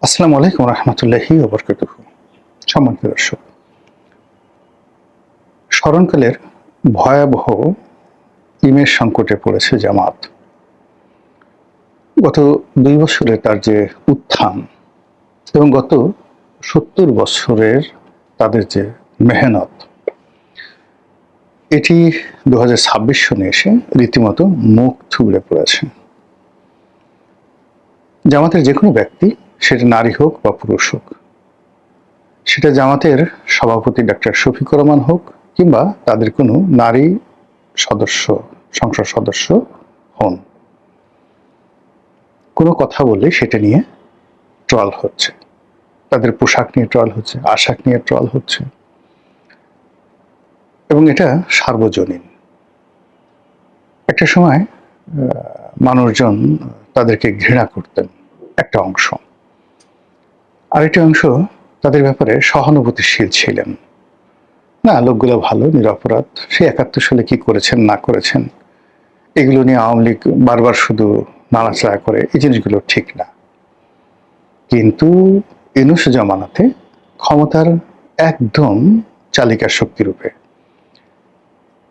আসসালামু আলাইকুম রহমতুল্লাহি ওয়া বারাকাতুহু। সম্মানিত দর্শক, স্মরণকালের ভয়াবহ ইমেজ সংকটে পড়েছে জামাত। গত ২ বছরে তার যে উত্থান এবং গত ৭০ বছরের তাদের যে মেহনত, এটি ২০২৬ সনে এসে রীতিমতো মুখ থুবড়ে পড়েছে। জামাতের যে কোনো ব্যক্তি, সেটা নারী হোক বা পুরুষ হোক, সেটা জামাতের সভাপতি ডাক্তার শফিকুর রহমান হোক কিংবা তাদের কোনো নারী সদস্য, সংসদ সদস্য হন, কোনো কথা বললে সেটা নিয়ে ট্রল হচ্ছে। তাদের পোশাক নিয়ে ট্রল হচ্ছে, আশাক নিয়ে ট্রল হচ্ছে, এবং এটা সার্বজনীন। একটা সময় মানুষজন তাদেরকে ঘৃণা করতেন একটা অংশ, আরেকটি অংশ তাদের ব্যাপারে সহানুভূতিশীল ছিলেন। না, লোকগুলো ভালো, নিরপরাধ, সে ৭১ সালে কি করেছেন না করেছেন এগুলো নিয়ে আওয়ামী লীগ বারবার শুধু নাড়াচাড়া করে, এই জিনিসগুলো ঠিক না। কিন্তু ইউনূস জামানাতে ক্ষমতার একদম চালিকা শক্তি রূপে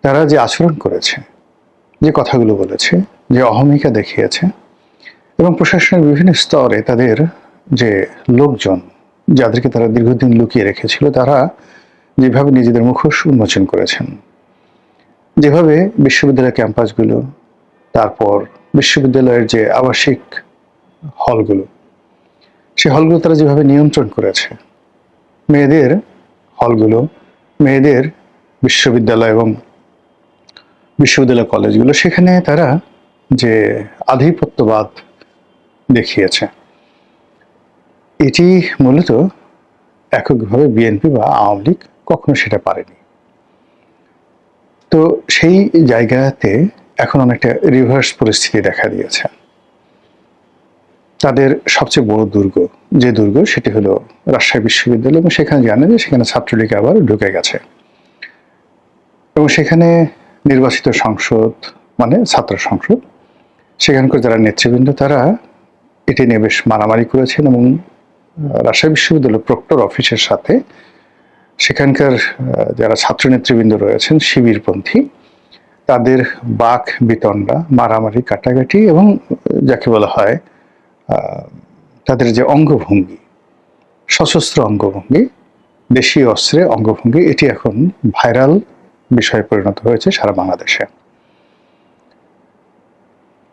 তারা যে আচরণ করেছে, যে কথাগুলো বলেছে, যে অহমিকা দেখিয়েছে, এবং প্রশাসনের বিভিন্ন স্তরে তাদের যে লোকজন, যাদেরকে তারা দীর্ঘদিন লুকিয়ে রেখেছিল, তারা যেভাবে নিজেদের মুখোশ উন্মোচন করেছেন, যেভাবে বিশ্ববিদ্যালয়ের ক্যাম্পাসগুলো, তারপর বিশ্ববিদ্যালয়ের যে আবাসিক হলগুলো, সেই হলগুলো তারা যেভাবে নিয়ন্ত্রণ করেছে, মেয়েদের হলগুলো, মেয়েদের বিশ্ববিদ্যালয় এবং বিশ্ববিদ্যালয় কলেজগুলো, সেখানে তারা যে আধিপত্যবাদ দেখিয়েছে, এটি মূলত এককভাবে বিএনপি বা আওয়ামী লীগ কখনো সেটা পারেনি। তো সেই জায়গাতে এখন অনেকটা রিভার্স পরিস্থিতি দেখা দিয়েছে। তাদের সবচেয়ে বড় দুর্গ, যে দুর্গ, সেটি হলো রাজশাহী বিশ্ববিদ্যালয়, এবং সেখানে জানে যে সেখানে ছাত্রলীগ আবার ঢুকে গেছে, এবং সেখানে নির্বাচিত সংসদ মানে ছাত্র সংসদ, সেখানকার যারা নেতৃবৃন্দ, তারা এটি নিয়ে বেশ মারামারি করেছেন, এবং রাজশাহী বিশ্ববিদ্যালয় প্রক্টর অফিসের সাথে সেখানকার যারা ছাত্র নেতৃবৃন্দ রয়েছেন শিবিরপন্থী, তাদের বাক বিতণ্ডা, মারামারি, কাটাকাটি, এবং যাকে বলা হয় তাদের যে অঙ্গভঙ্গি, সশস্ত্র অঙ্গভঙ্গি, দেশীয় অস্ত্রে অঙ্গভঙ্গি, এটি এখন ভাইরাল বিষয়ে পরিণত হয়েছে সারা বাংলাদেশে।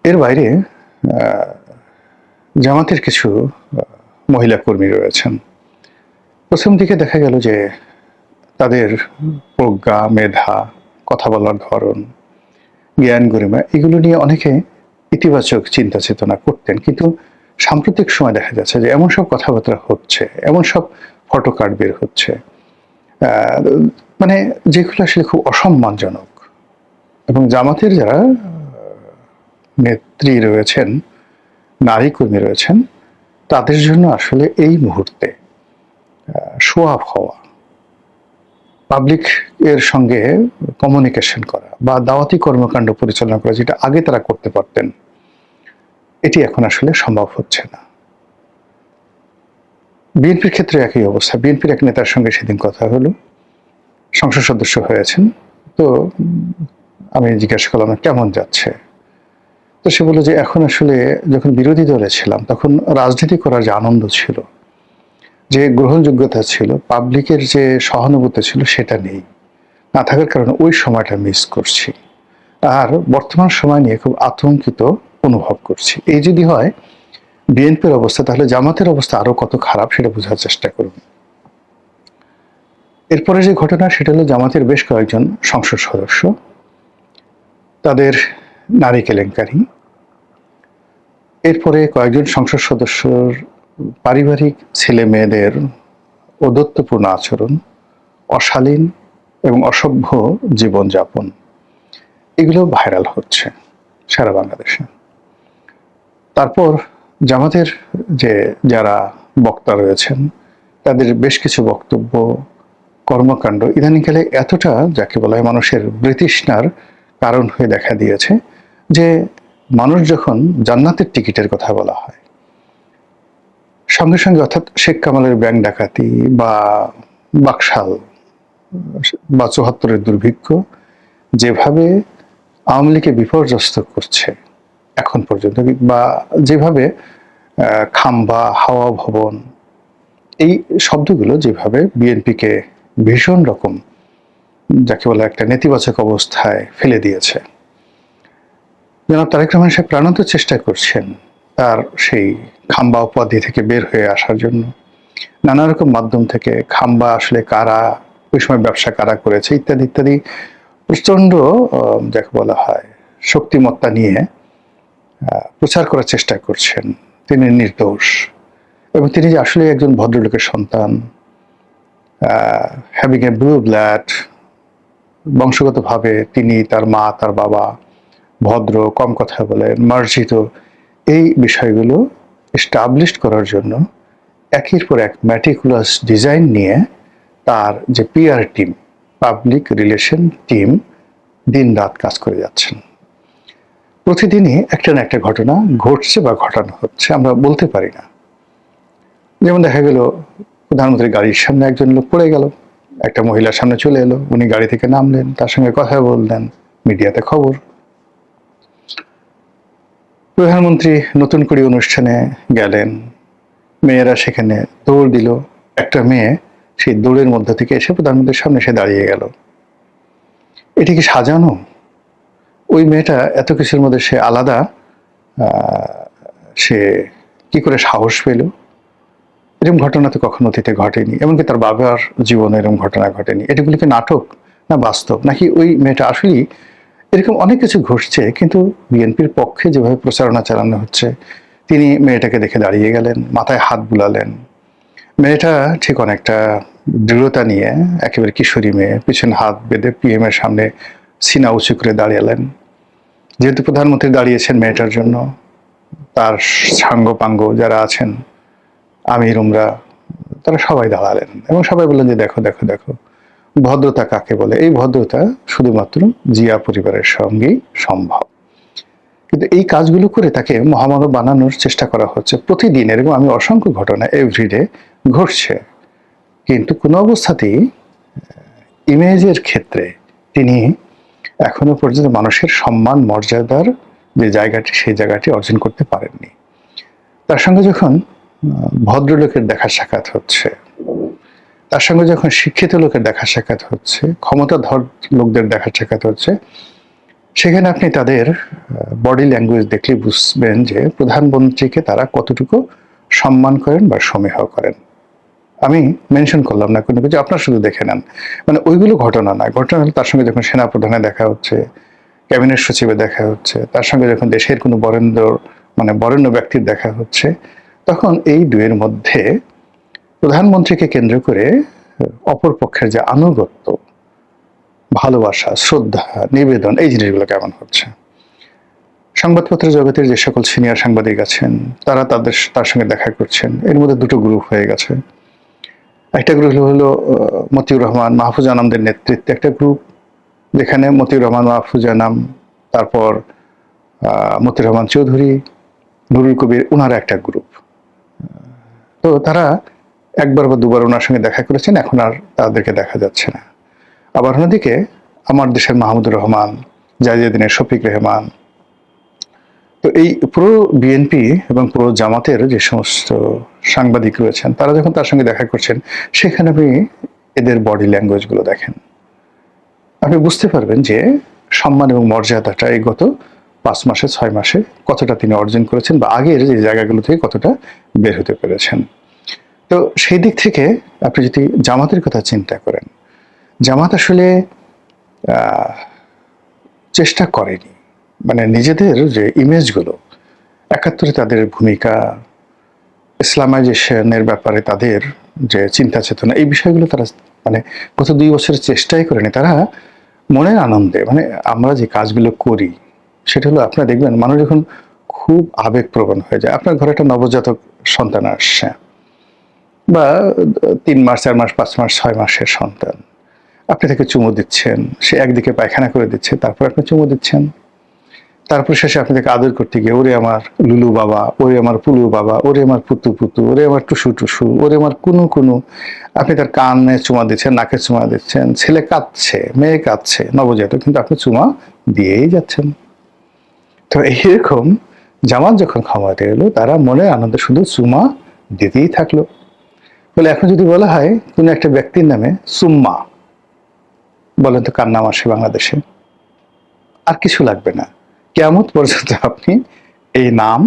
এর বাইরে জামাতের কিছু মহিলা কর্মী রয়েছেন। প্রথম দিকে দেখা গেল যে তাদের প্রজ্ঞা, মেধা, কথা বলার ধরন, জ্ঞান গরিমা, এগুলো নিয়ে অনেকে ইতিবাচক চিন্তা চেতনা করতেন, কিন্তু সাম্প্রতিক সময় দেখা যাচ্ছে যে এমন সব কথাবার্তা হচ্ছে, এমন সব ফটো কার্ড বের হচ্ছে, মানে যেগুলো আসলে খুব অসম্মানজনক। এবং জামাতের যারা নেত্রী রয়েছেন, নারী কর্মী রয়েছেন, তাদের জন্য আসলে এই মুহূর্তে শো অফ হওয়া, পাবলিক এর সঙ্গে কমিউনিকেশন করা বা দাওয়াতি কর্মকাণ্ড পরিচালনা করা, যেটা আগে তারা করতে পারতেন, এটি এখন আসলে সম্ভব হচ্ছে না। বিএনপির ক্ষেত্রে একই অবস্থা। বিএনপির এক নেতার সঙ্গে সেদিন কথা হলো, সংসদ সদস্য হয়েছেন। তো আমি জিজ্ঞাসা করলাম কেমন যাচ্ছে, তো সে বলল যে এখন আসলে যখন বিরোধী দলে ছিলাম তখন রাজনীতি করার যে আনন্দ ছিল, যে গ্রহণযোগ্যতা ছিল, পাবলিকের যে সহানুভূতি ছিল, সেটা নেই, না থাকার কারণে ওই সময়টা মিস করছি, আর বর্তমান সময় নিয়ে খুব আতঙ্কিত অনুভব করছি। এই যদি হয় বিএনপির অবস্থা, তাহলে জামাতের অবস্থা আরো কত খারাপ সেটা বোঝার চেষ্টা করুন। এরপরে যে ঘটনা, সেটা হলো জামাতের বেশ কয়েকজন সংসদ সদস্য, তাদের নারী কেলেঙ্কারি, এরপরে কয়েকজন সংসদ সদস্যর পারিবারিক ছেলে মেয়েদের ঔদ্ধত্যপূর্ণ আচরণ, অশালীন এবং অসভ্য জীবনযাপন, এগুলো ভাইরাল হচ্ছে সারা বাংলাদেশে। তারপর জামাতের যে যারা বক্তা রয়েছেন, তাদের বেশ কিছু বক্তব্য, কর্মকাণ্ড ইদানিংকালে এতটা, যাকে বলা হয় মানুষের বৃতৃষ্ণার কারণ হয়ে দেখা দিয়েছে, যে মানুষ যখন জান্নাতের টিকিটের কথা বলা হয়, সঙ্গে সঙ্গে অর্থাৎ শেখ কামালের ব্যাংক ডাকাতি বা বাকশাল বা ৭৪-এর দুর্ভিক্ষ যেভাবে আওয়ামী লীগকে বিপর্যস্ত করছে এখন পর্যন্ত, বা যেভাবে খাম্বা, হাওয়া ভবন, এই শব্দগুলো যেভাবে বিএনপিকে ভীষণ রকম যাকে বলে একটা নেতিবাচক অবস্থায় ফেলে দিয়েছে। জনাব তারেক রহমান সাহেব প্রাণান্ত চেষ্টা করছেন তার সেই খাম্বা উপাধি থেকে বের হয়ে আসার জন্য। নানা রকম মাধ্যম থেকে খাম্বা আসলে কারা, ওই সময় ব্যবসা কারা করেছে ইত্যাদি ইত্যাদি প্রচন্ড যাকে বলা হয় শক্তিমত্তা নিয়ে প্রচার করার চেষ্টা করছেন তিনি নির্দোষ এবং তিনি যে আসলে একজন ভদ্রলোকের সন্তান, হ্যাভিং এ ব্লু ব্লাড, বংশগতভাবে তিনি, তার মা, তার বাবা ভদ্র, কম কথা বলেন, মার্জিত, এই বিষয়গুলো এস্টাবলিশ করার জন্য একের পর এক ম্যাটিকুলাস ডিজাইন নিয়ে তার যে PR team, public relation team দিন রাত কাজ করে যাচ্ছেন। প্রতিদিনই একটা না একটা ঘটনা ঘটছে বা ঘটানো হচ্ছে, আমরা বলতে পারি না। যেমন দেখা গেল প্রধানমন্ত্রীর গাড়ির সামনে একজন লোক পড়ে গেল, একটা মহিলার সামনে চলে এলো, উনি গাড়ি থেকে নামলেন, তার সঙ্গে কথা বললেন, মিডিয়াতে খবর। প্রধানমন্ত্রী নতুন করে অনুষ্ঠানে গেলেন, মেয়েরা সেখানে দৌড় দিল, একটা মেয়ে সেই দৌড়ের মধ্য থেকে এসে প্রধানমন্ত্রীর সামনে এসে দাঁড়িয়ে গেল। এটি কি সাজানো? ওই মেয়েটা এত কিছুর মধ্যে সে আলাদা, সে কি করে সাহস পেল? এরকম ঘটনা তো কখনো অতীতে ঘটেনি, এমনকি তার বাবার জীবনে এরকম ঘটনা ঘটেনি। এটাগুলি কি নাটক না বাস্তব, নাকি ওই মেয়েটা আসলেই? এরকম অনেক কিছু ঘটছে, কিন্তু বিএনপির পক্ষে যেভাবে প্রচারণা চালানো হচ্ছে, তিনি মেয়েটাকে দেখে দাঁড়িয়ে গেলেন, মাথায় হাত বুলালেন। মেয়েটা ঠিক অনেকটা দৃঢ়তা নিয়ে, একেবারে কিশোরী মেয়ে, পিছনে হাত বেঁধে পিএম এর সামনে সিনা উঁচু করে দাঁড়িয়েলেন। যেহেতু প্রধানমন্ত্রী দাঁড়িয়েছেন মেয়েটার জন্য, তার সাঙ্গ পাঙ্গ যারা আছেন, আমির উমরা, তারা সবাই দাঁড়ালেন এবং সবাই বললেন যে দেখো দেখো দেখো ভদ্রতা কাকে বলে। এই ভদ্রতা শুধুমাত্র জিয়া পরিবারের সঙ্গেই সম্ভব। কিন্তু এই কাজগুলো করে তাকে মহামানব বানানোর চেষ্টা করা হচ্ছে প্রতিদিন, এরকম আমি অসংখ্য ঘটনা এভরিডে ঘটছে। কিন্তু কোনো অবস্থাতেই ইমেজের ক্ষেত্রে তিনি এখনো পর্যন্ত মানুষের সম্মান মর্যাদার যে জায়গাটি, সেই জায়গাটি অর্জন করতে পারেননি। তার সঙ্গে যখন ভদ্রলোকের দেখা সাক্ষাৎ হচ্ছে, তার সঙ্গে যখন শিক্ষিত লোকের দেখা সাক্ষাৎ হচ্ছে, ক্ষমতাধর লোকদের দেখা সাক্ষাৎ হচ্ছে, সেখানে আপনি তাদের বডি ল্যাঙ্গুয়েজ দেখলে বুঝবেন যে প্রধানমন্ত্রীকে তারা কতটুকু সম্মান করেন বা সমীহ করেন। আমি মেনশন করলাম না কোনো কিছু, আপনারা শুধু দেখে নেন। মানে ওইগুলো ঘটনা না, ঘটনা হলো তার সঙ্গে যখন সেনাপ্রধানে দেখা হচ্ছে, ক্যাবিনেট সচিবের দেখা হচ্ছে, তার সঙ্গে যখন দেশের কোনো বরেণ্য ব্যক্তির দেখা হচ্ছে, তখন এই দুয়ের মধ্যে প্রধানমন্ত্রীকে কেন্দ্র করে অপর পক্ষের যে আনুগত্য, ভালোবাসা, শ্রদ্ধা, নিবেদন, এই জিনিসগুলো কেমন হচ্ছে। সংবাদপত্র জগতের যে সকল সিনিয়র সাংবাদিক আছেন, তারা তার সঙ্গে দেখা করছেন। এর মধ্যে দুটো গ্রুপ হয়ে গেছে। একটা গ্রুপ হলো মতিউর রহমান, মাহফুজ আনামদের নেতৃত্বে একটা গ্রুপ, যেখানে মতিউর রহমান, মাহফুজ আনাম, তারপর মতিউর রহমান চৌধুরী, নুরুল কবির, ওনারা একটা গ্রুপ। তো তারা একবার বা দুবার ওনার সঙ্গে দেখা করেছেন, এখন আর তাদেরকে দেখা যাচ্ছে না। আবার অন্যদিকে আমার দেশের মাহমুদুর রহমান, জাহিদুদ্দিনের শফিক রেহমান, তো এই পুরো বিএনপি এবং পুরো জামাতের যে সমস্ত সাংবাদিক রয়েছেন, তারা যখন তার সঙ্গে দেখা করছেন, সেখানে আপনি এদের বডি ল্যাঙ্গুয়েজগুলো দেখেন, আপনি বুঝতে পারবেন যে সম্মান এবং মর্যাদাটা এই গত 5 মাসে 6 মাসে কতটা তিনি অর্জন করেছেন, বা আগের যে জায়গাগুলো থেকে কতটা বের হতে পেরেছেন। তো সেই দিক থেকে আপনি যদি জামাতের কথা চিন্তা করেন, জামাত আসলে চেষ্টা করেনি, মানে নিজেদের যে ইমেজগুলো, 71-এ তাদের ভূমিকা, ইসলামাইজেশনের ব্যাপারে তাদের যে চিন্তা চেতনা, এই বিষয়গুলো তারা মানে গত 2 বছরের চেষ্টাই করেনি। তারা মনের আনন্দে, মানে আমরা যে কাজগুলো করি, সেটা হলো আপনারা দেখবেন মানুষ যখন খুব আবেগপ্রবণ হয়ে যায়, আপনার ঘরে একটা নবজাতক সন্তান আসছে, বা 3 মাস 4 মাস 5 মাস 6 মাসের সন্তান, আপনি তাকে চুমু দিচ্ছেন, সে একদিকে পায়খানা করে দিচ্ছে, তারপর আপনি চুমু দিচ্ছেন। তারপর শেষে আপনি তাকে আদর করতে গিয়ে ওরে আমার লুলু বাবা, ওরে আমার পুলু বাবা, ওরে আমার পুতু পুতু, ওরে আমার টুসু টুসু, ওরে আমার কুনু কুনু, আপনি তার কানে চুমা দিচ্ছেন, নাকে চুমা দিচ্ছেন, ছেলে কাঁদছে, মেয়ে কাঁদছে, নবজাতক, কিন্তু আপনি চুমা দিয়েই যাচ্ছেন। তো এইরকম জামাত যখন ক্ষমতায় এলো, তারা মনে আনন্দে শুধু চুমা দিতেই থাকলো। বলে এখন যদি বলা হয় কোন একটা ব্যক্তির নামে সুম্মা, বলেন তো কার নাম আসে বাংলাদেশে? আর কিছু লাগবে না, কিয়ামত পর্যন্ত আপনি এই নাম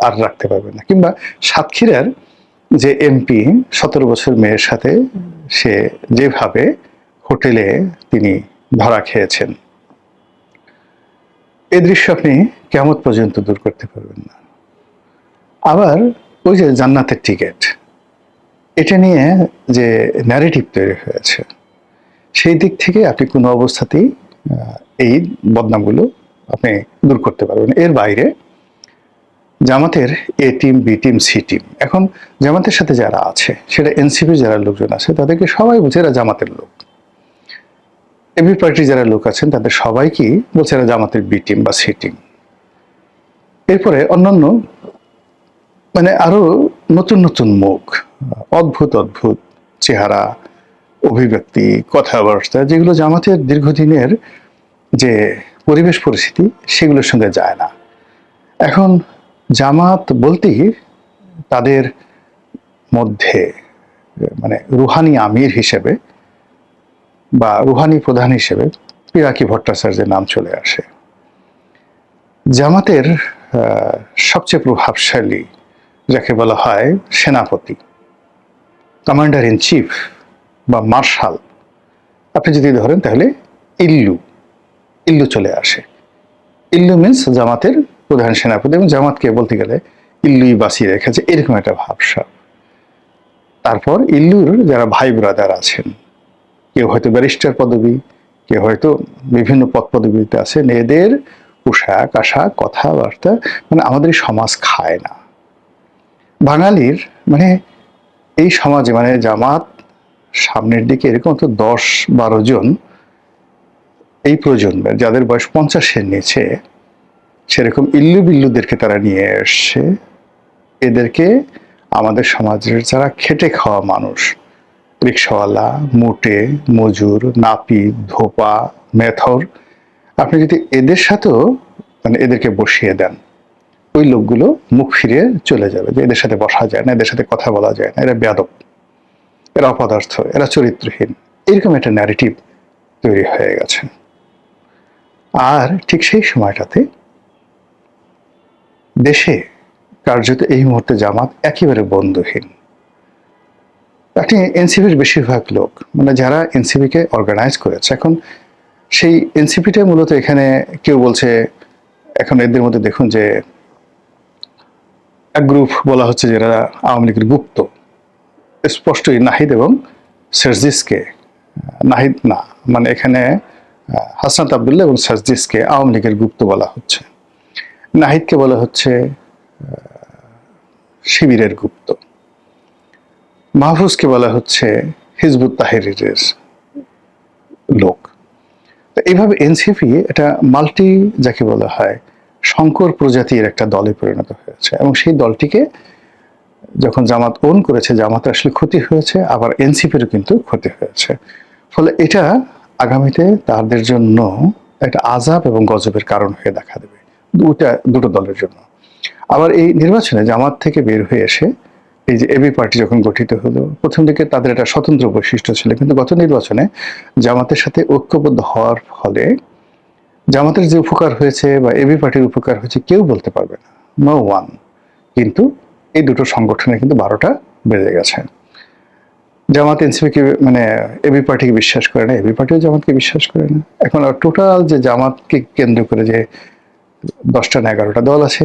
আর রাখতে পারবেন না। কিংবা সাতক্ষীরার যে এমপি 17 বছর মেয়ের সাথে সে যেভাবে হোটেলে তিনি ধরা খেয়েছেন, এই দৃশ্য আপনি কিয়ামত পর্যন্ত দূর করতে পারবেন না। আবার ওই যে জান্নাতের টিকিট, এটা নিয়ে যে ন্যারেটিভ তৈরি হয়েছে, সেই দিক থেকে আপনি কোনো অবস্থাতেই এই বদনামগুলো আপনি দূর করতে পারবেন। এর বাইরে জামাতের A team, B team, C team, এখন জামাতের সাথে যারা আছে, সেটা এনসিপির যারা লোকজন আছে, তাদেরকে সবাই বলছে এরা জামাতের লোক। এবি পার্টির যারা লোক আছেন তাদের সবাইকেই বলছে এরা জামাতের বি টিম বা সি টিম। এরপরে অন্যান্য মানে আরো নতুন নতুন মুখ, অদ্ভুত অদ্ভুত চেহারা, অভিব্যক্তি, কথাবার্তা, যেগুলো জামাতের দীর্ঘদিনের যে পরিবেশ পরিস্থিতি সেগুলোর সঙ্গে যায় না। এখন জামাত বলতেই তাদের মধ্যে মানে রুহানি আমির হিসেবে বা রুহানি প্রধান হিসেবে পিনাকি ভট্টাচার্যের নাম চলে আসে। জামাতের সবচেয়ে প্রভাবশালী যাকে বলা হয় সেনাপতি, কমান্ডার ইন চিফ বা মার্শাল, আপনি যদি ধরেন তাহলে ইল্লু, ইল্লু চলে আসে। ইল্লু মিন্স জামাতের প্রধান সেনাপতি, এবং জামাতকে বলতে গেলে ইল্লুই বাঁচিয়ে রেখেছে, এরকম একটা ভাবসাব। তারপর ইল্লুর যারা ভাই ব্রাদার আছেন, কেউ হয়তো ব্যারিস্টার পদবী, কেউ হয়তো বিভিন্ন পদ পদবীতে আছেন, এদের পোশাক আশাক কথাবার্তা মানে আমাদের সমাজ খায় না। বাঙালির মানে এই সমাজে মানে জামাত সামনের দিকে এরকম তো 10-12 জন এই প্রজন্মের যাদের বয়স 50-এর নিচে, সেরকম ইল্লু বিল্লুদেরকে তারা নিয়ে এসছে। এদেরকে আমাদের সমাজের যারা খেটে খাওয়া মানুষ, রিক্সাওয়ালা, মোটে, মজুর, নাপিত, ধোপা, মেথর, আপনি যদি এদের সাথেও মানে এদেরকে বসিয়ে দেন, ওই লোকগুলো মুখ ফিরে চলে যাবে যে এদের সাথে বসা যায় না, এদের সাথে কথা বলা যায় না, এরা বেয়াদব, এরা অপদার্থ, এরা চরিত্রহীন, এরকম একটা ন্যারেটিভ তৈরি হয়ে গেছে। আর ঠিক সেই সময়টাতে দেশে কার্যত এই মুহূর্তে জামাত একেবারে বন্ধুহীন। আপনি এনসিপির বেশিরভাগ লোক মানে যারা এনসিপিকে অর্গানাইজ করেছে, এখন সেই এনসিপিটা মূলত এখানে কেউ বলছে, এখন এদের মধ্যে দেখুন যে এক গ্রুপ বলা হচ্ছে যারা আওয়ামী লীগের গুপ্ত, স্পষ্টই নাহিদ এবং সার্জিসকে, নাহিদ না মানে এখানে হাসনাত আবদুল্লাহ এবং সার্জিসকে আওয়ামী লীগের গুপ্ত বলা হচ্ছে, নাহিদকে বলা হচ্ছে শিবিরের গুপ্ত, মাহফুজকে বলা হচ্ছে হিজবুত তাহরিরের লোক। তো এইভাবে এনসিপি এটা মাল্টি যাকে বলা হয় শঙ্কর প্রজাতির একটা দলে পরিণত হয়েছে, এবং সেই দলটিকে যখন জামাত ওন করেছে, জামাতের আসলে ক্ষতি হয়েছে, আবার এনসিপিরও কিন্তু ক্ষতি হয়েছে। ফলে এটা আগামীতে তাদের জন্য একটা আযাব এবং গজবের কারণ হয়ে দেখা দেবে দুটো দলের জন্য। আবার এই নির্বাচনে জামাত থেকে বের হয়ে এসে এই যে এবি পার্টি যখন গঠিত হলো, প্রথম দিকে তাদের একটা স্বতন্ত্র বৈশিষ্ট্য ছিল, কিন্তু গত নির্বাচনে জামাতের সাথে ঐক্যবদ্ধ হওয়ার ফলে জামাতের যে উপকার হয়েছে বা এবি পার্টির উপকার হয়েছে কেউ বলতে পারবে না, নো ওয়ান। কিন্তু এই দুটো সংগঠনে কিন্তু 12টা বেজে গেছে। জামাত এনসিপিকে মানে এবি পার্টিকে বিশ্বাস করে না, এবি পার্টিও জামাতকে বিশ্বাস করে না। এখন আর টোটাল যে জামাতকে কেন্দ্র করে যে 10টা না 11টা দল আছে,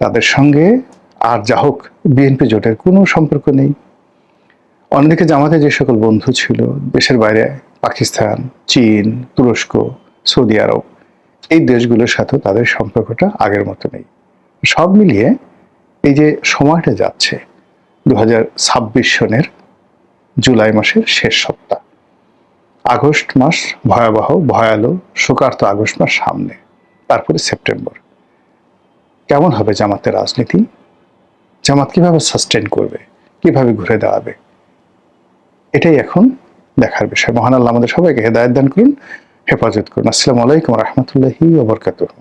তাদের সঙ্গে আর যা হোক বিএনপি জোটের কোনো সম্পর্ক নেই। অন্যদিকে জামাতের যে সকল বন্ধু ছিল দেশের বাইরে, পাকিস্তান, চীন, তুরস্ক, সৌদি আরব, এই দেশগুলোর সাথে তাদের সম্পর্কটা আগের মতো নেই। সব মিলিয়ে এই যে সময়টা যাচ্ছে 2026 সনের জুলাই মাসের শেষ সপ্তাহ, আগস্ট মাস ভয়াবহ ভয়ালো শোকার্ত আগস্ট মাস সামনে, তারপরে সেপ্টেম্বর। কেমন হবে জামাতের রাজনীতি? জামাত কিভাবে সাস্টেন করবে, কিভাবে ঘুরে দাঁড়াবে, এটাই এখন দেখার বিষয়। মহান আল্লাহ আমাদের সবাইকে হেদায়েত দান করুন, হেফাজত করুন। আসসালামু আলাইকুম রহমতুল্লাহি ওয়া বারাকাতুহু।